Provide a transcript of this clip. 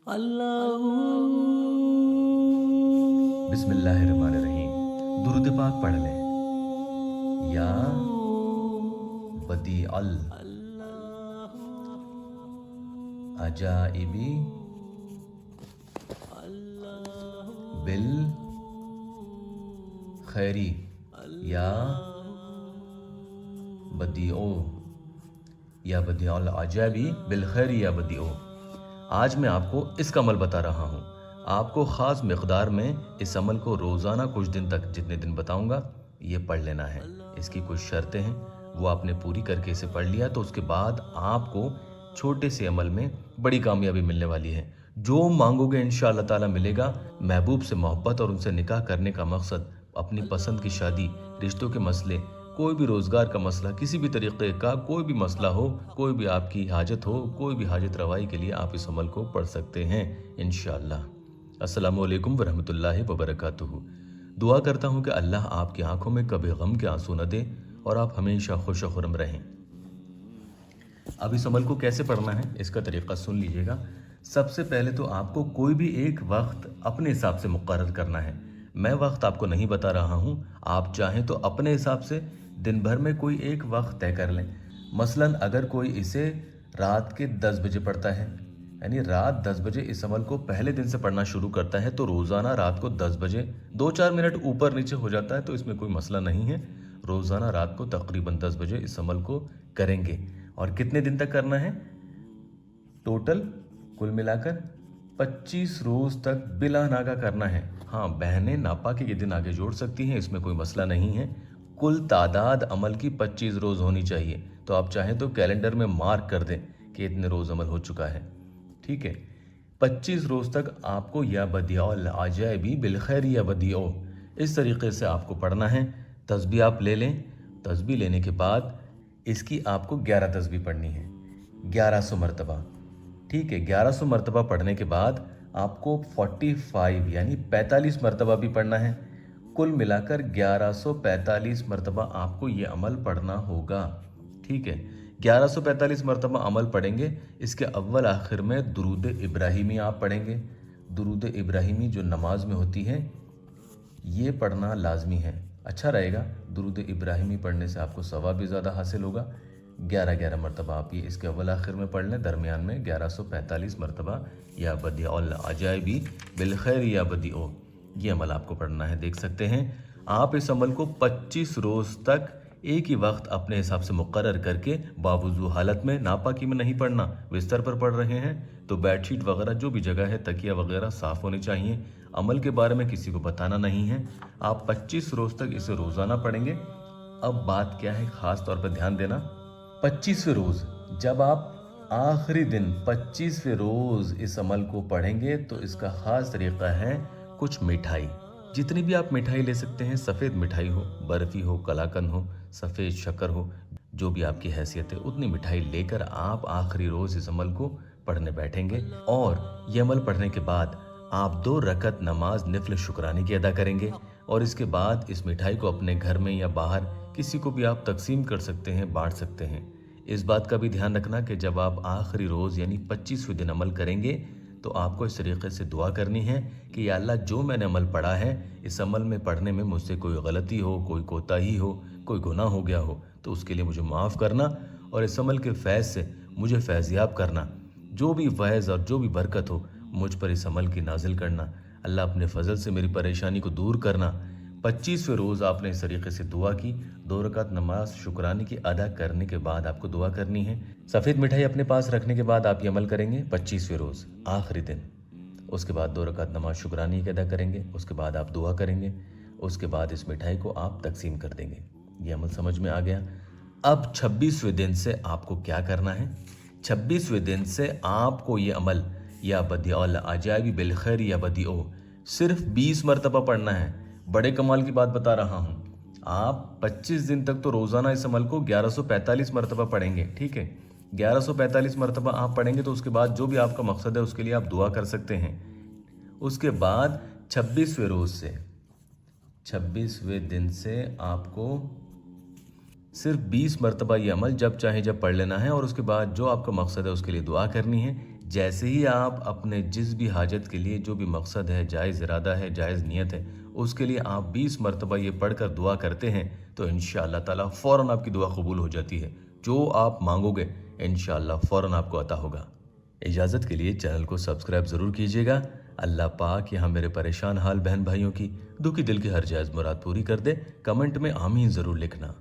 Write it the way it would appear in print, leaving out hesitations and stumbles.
बिस्मिल्लाहिर्रहमानिर्रहीम। दुरूद पाक पढ़ लें। या बदी अल अजाइबी बिल खैरी या बदीओ या बदीअल अजाइबी बिल खैरी या बदीओ। आज मैं आपको इसका अमल बता रहा हूँ। आपको ख़ास मिक़दार में इस अमल को रोज़ाना कुछ दिन तक, जितने दिन बताऊँगा, ये पढ़ लेना है। इसकी कुछ शर्तें हैं, वो आपने पूरी करके इसे पढ़ लिया तो उसके बाद आपको छोटे से अमल में बड़ी कामयाबी मिलने वाली है। जो मांगोगे इंशाअल्लाह ताला मिलेगा। महबूब से मोहब्बत और उनसे निकाह करने का मकसद, अपनी पसंद की शादी, रिश्तों के मसले, कोई भी रोज़गार का मसला, किसी भी तरीक़े का कोई भी मसला हो, कोई भी आपकी हाजत हो, कोई भी हाजत रवाई के लिए आप इस अमल को पढ़ सकते हैं इंशाअल्लाह। अस्सलामु अलैकुम वरहमतुल्लाहि वबरकातुहू। दुआ करता हूँ कि अल्लाह आपकी आंखों में कभी गम के आंसू न दे और आप हमेशा खुश खुरम रहें। अब इस अमल को कैसे पढ़ना है, इसका तरीक़ा सुन लीजिएगा। सबसे पहले तो आपको कोई भी एक वक्त अपने हिसाब से मुक़र्रर करना है। मैं वक्त आपको नहीं बता रहा हूँ, आप चाहें तो अपने हिसाब से दिन भर में कोई एक वक्त तय कर लें। मसलन अगर कोई इसे रात के 10 बजे पढ़ता है, यानी रात 10 बजे इस अमल को पहले दिन से पढ़ना शुरू करता है, तो रोज़ाना रात को 10 बजे 2-4 मिनट ऊपर नीचे हो जाता है तो इसमें कोई मसला नहीं है। रोज़ाना रात को तकरीबन 10 बजे इस अमल को करेंगे। और कितने दिन तक करना है? टोटल कुल मिलाकर 25 रोज़ तक बिला नागा करना है। हाँ, बहनें नापाकी के दिन आगे जोड़ सकती हैं, इसमें कोई मसला नहीं है। कुल तादाद अमल की 25 रोज़ होनी चाहिए। तो आप चाहें तो कैलेंडर में मार्क कर दें कि इतने रोज़ अमल हो चुका है। ठीक है, 25 रोज़ तक आपको या बदिअल अजाइबी बिल खैरी या बदिओ, इस तरीक़े से आपको पढ़ना है। तस्बीह आप ले लें। तस्बीह लेने के बाद इसकी आपको 11 तस्बीह पढ़नी है, 1100 मरतबा। ठीक है, 1100 मरतबा पढ़ने के बाद आपको 45 यानी 45 मरतबा भी पढ़ना है। कुल मिलाकर 1145 मरतबा आपको ये अमल पढ़ना होगा। ठीक है, 1145 मरतबा अमल पढ़ेंगे। इसके अव्वल आखिर में दुरूद इब्राहिमी आप पढ़ेंगे। दुरूद इब्राहिमी जो नमाज में होती है, ये पढ़ना लाजमी है। अच्छा रहेगा, दुरूद इब्राहिमी पढ़ने से आपको सवाब भी ज़्यादा हासिल होगा। 11 मरतबा आप ये इसके अव्वल आखिर में पढ़ लें। दरमियान में 1145 मरतबा या बदिअल अजाइबी बिल खैरी या बदिओ, ये अमल आपको पढ़ना है। देख सकते हैं आप इस अमल को 25 रोज़ तक एक ही वक्त अपने हिसाब से मुक़र्रर करके, बावजूद हालत में नापाकी में नहीं पढ़ना। बिस्तर पर पढ़ रहे हैं तो बेडशीट वगैरह जो भी जगह है, तकिया वगैरह साफ़ होनी चाहिए। अमल के बारे में किसी को बताना नहीं है। आप 25 रोज़ तक इसे रोज़ाना पढ़ेंगे। अब बात क्या है, ख़ास तौर पर ध्यान देना। 25वें रोज़ जब आप आखिरी दिन 25वें रोज़ इस अमल को पढ़ेंगे तो इसका ख़ास तरीक़ा है कुछ मिठाई, जितनी भी आप मिठाई ले सकते हैं, सफ़ेद मिठाई हो, बर्फ़ी हो, कलाकंद हो, सफ़ेद शक्कर हो, जो भी आपकी हैसियत है, उतनी मिठाई लेकर आप आखिरी रोज़ इस अमल को पढ़ने बैठेंगे। और ये अमल पढ़ने के बाद आप 2 रकत नमाज निफ़िल शुक्रानी की अदा करेंगे। और इसके बाद इस मिठाई को अपने घर में या बाहर किसी को भी आप तकसीम कर सकते हैं, बांट सकते हैं। इस बात का भी ध्यान रखना कि जब आप आखिरी रोज़ यानी 25वें दिन अमल करेंगे तो आपको इस तरीके से दुआ करनी है कि या अल्लाह, जो मैंने अमल पढ़ा है, इस अमल में पढ़ने में मुझसे कोई गलती हो, कोई कोताही हो, कोई गुनाह हो गया हो तो उसके लिए मुझे माफ़ करना और इस अमल के फैज़ से मुझे फैज़याब करना। जो भी फैज़ और जो भी बरकत हो मुझ पर इस अमल की नाजिल करना। अल्लाह अपने फ़ज़ल से मेरी परेशानी को दूर करना। 25वें रोज़ आपने इस तरीके से दुआ की। 2 रकात नमाज शुक्रानी की अदा करने के बाद आपको दुआ करनी है। सफ़ेद मिठाई अपने पास रखने के बाद आप ये अमल करेंगे 25वें रोज़ आखिरी दिन। उसके बाद 2 रकात नमाज शुक्रानी की अदा करेंगे। उसके बाद आप दुआ करेंगे। उसके बाद इस मिठाई को आप तकसीम कर देंगे। ये अमल समझ में आ गया। अब 26वें दिन से आपको क्या करना है? 26वें दिन से आपको ये अमल या बदिअल अजाइबी बिल खैरी या बदिओ सिर्फ 20 मरतबा पढ़ना है। बड़े कमाल की बात बता रहा हूँ। आप 25 दिन तक तो रोज़ाना इस अमल को 1145 मरतबा पढ़ेंगे। ठीक है, 1145 मरतबा आप पढ़ेंगे तो उसके बाद जो भी आपका मकसद है उसके लिए आप दुआ कर सकते हैं। उसके बाद 26वें रोज़ से 26वें दिन से आपको सिर्फ 20 मरतबा ये अमल जब चाहे जब पढ़ लेना है और उसके बाद जो आपका मकसद है उसके लिए दुआ करनी है। जैसे ही आप अपने जिस भी हाजत के लिए जो भी मकसद है, जायज़ इरादा है, जायज़ नियत है, उसके लिए आप 20 मरतबा ये पढ़कर दुआ करते हैं तो इंशाअल्लाह ताला फ़ौरन आपकी दुआ कबूल हो जाती है। जो आप मांगोगे इंशाअल्लाह फ़ौरन आपको अता होगा। इजाज़त के लिए चैनल को सब्सक्राइब ज़रूर कीजिएगा। अल्लाह पाक यहाँ मेरे परेशान हाल बहन भाइयों की दुखी दिल की हर जायज़ मुराद पूरी कर दे। कमेंट में आमीन ज़रूर लिखना।